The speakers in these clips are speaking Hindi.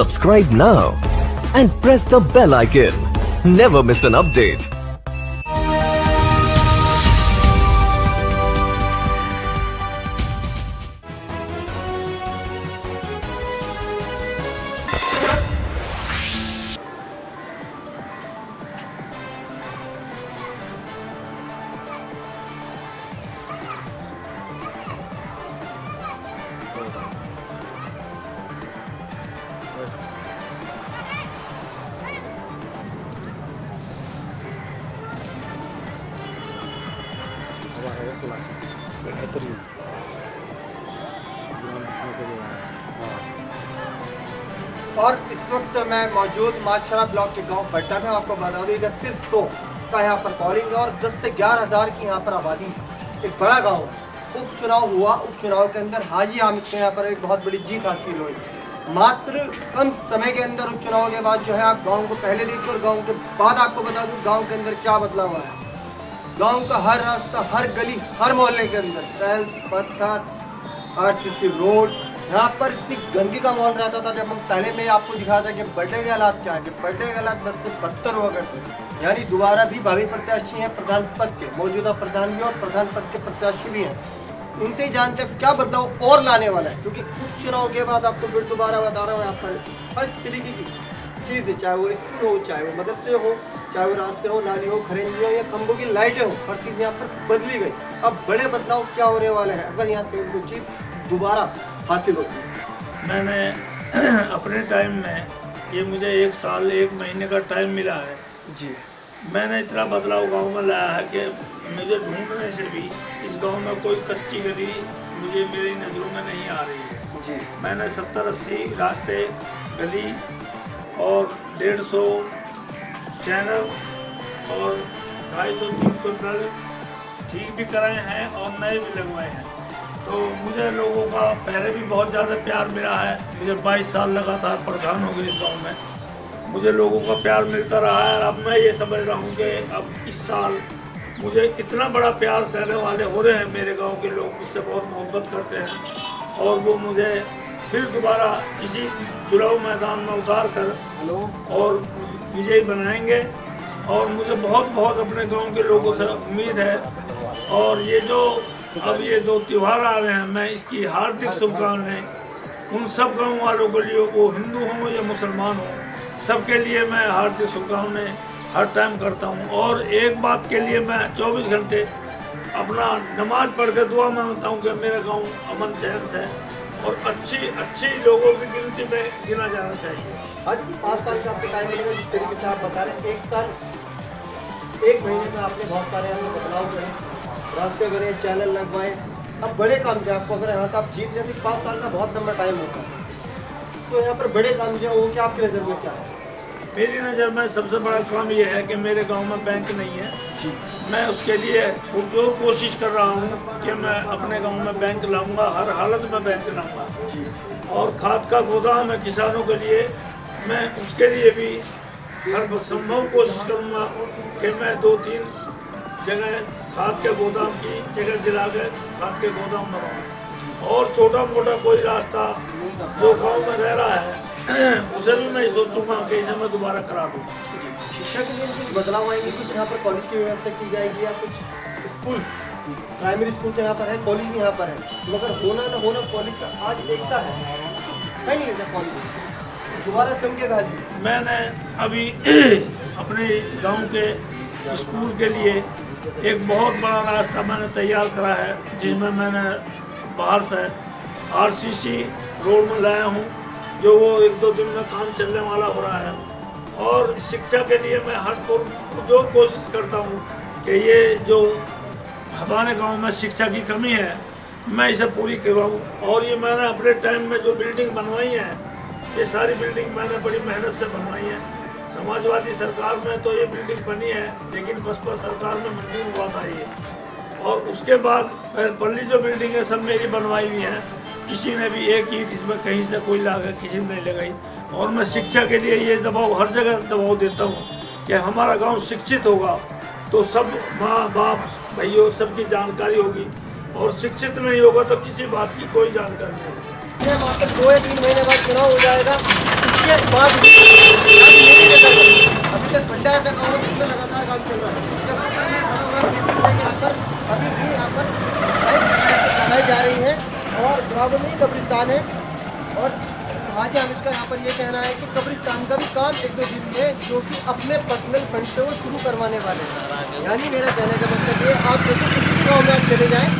Subscribe now and press the bell icon. Never miss an update. और इस वक्त मैं मौजूद माछरा ब्लॉक के गांव बट्टा में आपको बता दूं 3100 का यहाँ पर कॉलिंग है और 10 से 11,000 की यहाँ पर आबादी है। एक बड़ा गांव है। उपचुनाव हुआ, उपचुनाव के अंदर हाजी हामिद को यहाँ पर एक बहुत बड़ी जीत हासिल हुई। मात्र कम समय के अंदर उपचुनाव के बाद जो है आप गाँव को पहले देखिए और गाँव के बाद आपको बता दूँ गाँव के अंदर क्या बदलाव हुआ है। गाँव का हर रास्ता, हर गली, हर मोहल्ले के अंदर टाइल्स, पत्थर, आरसीसी रोड, यहाँ पर इतनी गंदगी का माहौल रहता था। जब हम पहले में आपको दिखाया था कि बर्थडे के हालात क्या है, कि बर्थडे के हालात बस से बदतर हुआ करते, यानी दोबारा भी भावी प्रत्याशी हैं प्रधान पद के, मौजूदा प्रधान भी और प्रधान पद के प्रत्याशी भी हैं। उनसे ही जानते हैं क्या बदलाव और लाने वाला है, क्योंकि उपचुनाव के बाद आपको फिर दोबारा बता रहा हूँ यहाँ पर हर तरीके की चीज़ है, चाहे वो स्कूल हो, चाहे वो मदरसे हो, चाहे वो रास्ते हो, नाली हो, खरेंजी हो या खंभों की लाइटें हो, हर चीज़ यहाँ पर बदली गई। अब बड़े बदलाव क्या होने वाले हैं अगर यहाँ से उनको जीत दोबारा हासिल होती है। मैंने अपने टाइम में ये मुझे 1 साल 1 महीने का टाइम मिला है जी। मैंने इतना बदलाव गांव में लाया है कि मुझे ढूंढने से भी इस गांव में कोई कच्ची गली मुझे मेरी नज़रों में नहीं आ रही है जी। मैंने 70-80 रास्ते, गली और 150 चैनल और 250-300 नल ठीक भी कराए हैं और नए भी लगवाए हैं। तो मुझे लोगों का पहले भी बहुत ज़्यादा प्यार मिला है। मुझे 22 साल लगातार प्रधान हो गए इस गांव में, मुझे लोगों का प्यार मिलता रहा है। और अब मैं ये समझ रहा हूँ कि अब इस साल मुझे इतना बड़ा प्यार देने वाले हो रहे हैं। मेरे गांव के लोग मुझसे बहुत मोहब्बत करते हैं और वो मुझे फिर दोबारा इसी चुनाव मैदान में उतार कर और विजयी बनाएंगे। और मुझे बहुत अपने गाँव के लोगों से उम्मीद है। और ये जो अब ये 2 त्यौहार आ रहे हैं, मैं इसकी हार्दिक शुभकामनाएं उन सब गाँव वालों के लिए, वो हिंदू हों या मुसलमान हों, सबके लिए मैं हार्दिक शुभकामनाएं हर टाइम करता हूं। और एक बात के लिए मैं 24 घंटे अपना नमाज पढ़ कर दुआ मांगता हूं कि मेरा गांव अमन चैन से और अच्छी लोगों की गिनती में गिना जाना चाहिए। आज 5 साल का आपको टाइम मिलेगा, जिस तरीके से आप बता रहे हैं 1 साल 1 महीने में आपने बहुत सारे बदलाव करे, रास्ते करे, चैनल लगवाए। अब बड़े काम जो आपको अगर यहाँ से आप जीत लेते 5 साल का बहुत लंबा टाइम होता है, तो यहाँ पर बड़े काम जो है वो क्या आपकी नज़र में क्या है? मेरी नज़र में सबसे बड़ा काम ये है कि मेरे गांव में बैंक नहीं है जी। मैं उसके लिए जो कोशिश कर रहा हूँ कि मैं अपने गांव में बैंक लाऊंगा, हर हालत में बैंक लाऊंगा जी। और खाद का गोदाम है किसानों के लिए, मैं उसके लिए भी हर संभव कोशिश करूँगा कि मैं 2-3 जगह खाद के गोदाम की जगह दिला कर खाद के गोदाम बनाऊँ। और छोटा मोटा कोई रास्ता जो गांव में रह रहा है उसे भी मैं सोचूंगा कि इसे मैं दोबारा करा दूँ। शिक्षा के लिए कुछ बदलाव आएंगे, कुछ यहाँ पर कॉलेज की व्यवस्था की जाएगी या कुछ स्कूल, प्राइमरी स्कूल तो यहाँ पर है, कॉलेज भी यहाँ पर है, मगर होना न होना कॉलेज का आज एक सा है नहीं है कॉलेज दोबारा चमकेगा जी। मैंने अभी अपने गाँव के स्कूल के लिए एक बहुत बड़ा रास्ता मैंने तैयार करा है, जिसमें मैंने बाहर से आरसीसी रोड में लाया हूँ, जो वो 1-2 दिन में काम चलने वाला हो रहा है। और शिक्षा के लिए मैं हर जो कोशिश करता हूँ कि ये जो हमारे गांव में शिक्षा की कमी है मैं इसे पूरी करवाऊँ। और ये मैंने अपने टाइम में जो बिल्डिंग बनवाई है, ये सारी बिल्डिंग मैंने बड़ी मेहनत से बनवाई है। समाजवादी सरकार में तो ये बिल्डिंग बनी है, लेकिन बसपा सरकार में मंजूर हुआ था ये। और उसके बाद पल्ली जो बिल्डिंग है सब मेरी बनवाई हुई है, किसी ने भी एक ईंट इसमें कहीं से कोई लागत किसी ने नहीं लगाई। और मैं शिक्षा के लिए ये दबाव हर जगह दबाव देता हूँ कि हमारा गांव शिक्षित होगा तो सब माँ बाप भाइयों सबकी जानकारी होगी, और शिक्षित नहीं होगा तो किसी बात की कोई जानकारी नहीं होगी। मात्र 2 या 3 महीने बाद चुनाव हो जाएगा। ये बात मेरी नजर में अभी तक बंडा ऐसा गाँव है जिसमें लगातार काम चल रहा है। इस जगह पर मैं खड़ा हुआ देख सकते हैं कि यहाँ पर अभी भी यहाँ पर बनाई जा रही है और बराबर में ही कब्रिस्तान है। और हाजी हामिद का यहाँ पर ये कहना है कि कब्रिस्तान का भी काम 1-2 दिन में जो कि अपने पर्सनल फंड से वो शुरू करवाने वाले हैं। यानी मेरा कहने का मतलब ये, आप देखो किसी भी गाँव में आप चले जाएँ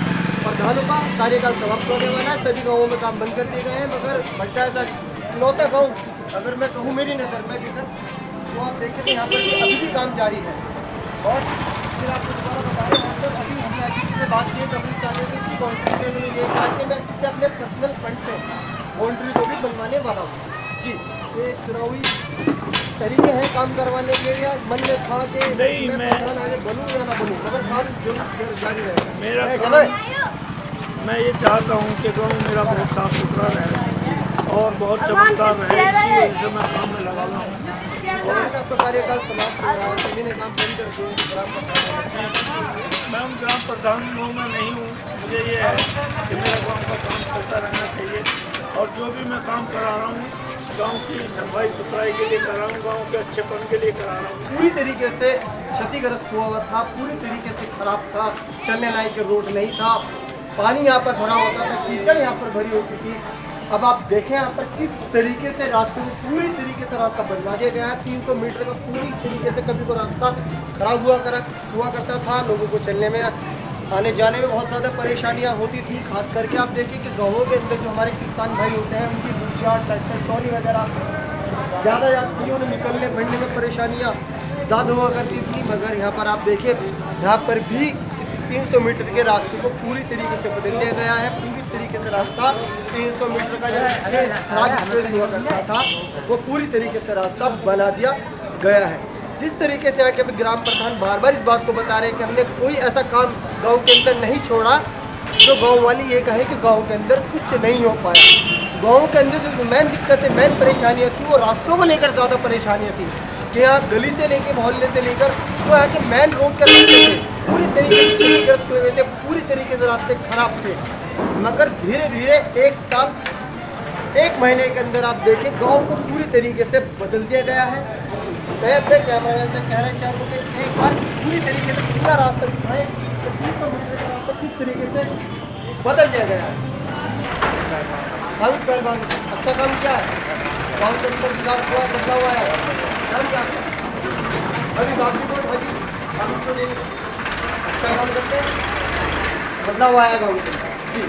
और धानों का कार्यकाल समाप्त होने वाला है, सभी गाँवों में काम बंद कर दिए गए हैं, मगर भट्टा ऐसा इकलौता गाँव अगर मैं कहूँ मेरी नज़र में भी सर, तो आप देखते हैं यहाँ पर अभी भी काम जारी है। और फिर आपको दोबारा बता रहे हैं तो अभी हमने किसी से बात की है कब्रिस्तान में, इसकी बाउंड्री में उन्होंने ये कहा कि मैं इसे अपने पर्सनल फंड से बाउंड्री को भी बनवाने वाला हूँ। जी, ये चुनावी तरीके हैं काम करवाने के लिए, मन में था कि नहीं, मैं प्रधान आगे बनूँ या ना बनूँ, मगर काम जरूर जारी रहेगा। मेरा काम, मैं ये चाहता हूँ कि गाँव मेरा बहुत साफ सुथरा रहे और बहुत चमकदार रहे, इसी वजह से मैं काम में लगा हुआ हूँ। और आपका कार्यकाल समाप्त हो रहा है, सभी ने काम बंद कर दिए, मैं उन ग्राम प्रधानों में नहीं हूँ। मुझे ये है कि मेरा गांव का काम चलता रहना चाहिए और जो भी मैं काम करा रहा हूँ गांव की सफाई सुथराई के लिए करा रहा हूँ, गांव के अच्छेपन के लिए करा रहा हूँ। पूरी तरीके से क्षतिग्रस्त हुआ था, पूरी तरीके से खराब था, चलने लायक रोड नहीं था, पानी यहाँ पर भरा होता था, कीचड़ यहाँ पर भरी होती थी। अब आप देखें यहाँ पर किस तरीके से रास्ते में पूरी तरीके से रास्ता बनवा दिया गया है। 300 मीटर का पूरी तरीके से कभी को रास्ता खराब हुआ करता था, लोगों को चलने में आने जाने में बहुत ज़्यादा परेशानियाँ होती थी। खास करके आप देखिए कि गाँवों के अंदर जो हमारे किसान भाई होते हैं उनकी दूसरा ट्रैक्टर ट्रॉली वगैरह ज़्यादा यात्रियों ने निकलने बढ़ने में परेशानियाँ ज़्यादा हुआ करती थी। मगर यहाँ पर आप देखिए यहाँ पर भी इस 300 मीटर के रास्ते को पूरी तरीके से बदल दिया गया है। पूरी तरीके से रास्ता 300 मीटर का जो खराब स्पेस हुआ करता था वो पूरी तरीके से रास्ता बना दिया गया है। जिस तरीके से आके ग्राम प्रधान बार बार इस बात को बता रहे हैं कि हमने कोई ऐसा काम गांव के अंदर नहीं छोड़ा तो गांव वाली ये कहें कि गांव के अंदर कुछ नहीं हो पाया। गांव के अंदर जो मेन दिक्कतें मेन परेशानियाँ थी वो रास्तों को लेकर ज़्यादा परेशानियाँ थी कि यहाँ गली से लेकर मोहल्ले से लेकर जो है कि मेन रोड के रास्ते थे पूरी तरीके से क्षतिग्रस्त हुए थे, पूरी तरीके से रास्ते खराब थे। मगर धीरे धीरे 1 साल 1 महीने के अंदर आप देखें गांव को पूरी तरीके से बदल दिया गया है। मैं अपने कैमरामैन से कहना चाहूँ कि एक बार पूरी तरीके से पूरा रास्ता दिखाएं तो 300 मीटर का रास्ता किस तरीके से बदल दिया गया है। अच्छा काम क्या है गाँव के अंदर विकास हुआ, बदला हुआ है। काम क्या है अभी बाकी बोल भाजी हम तो अच्छा काम करते हैं, बदला हुआ है गाँव के अंदर। जी।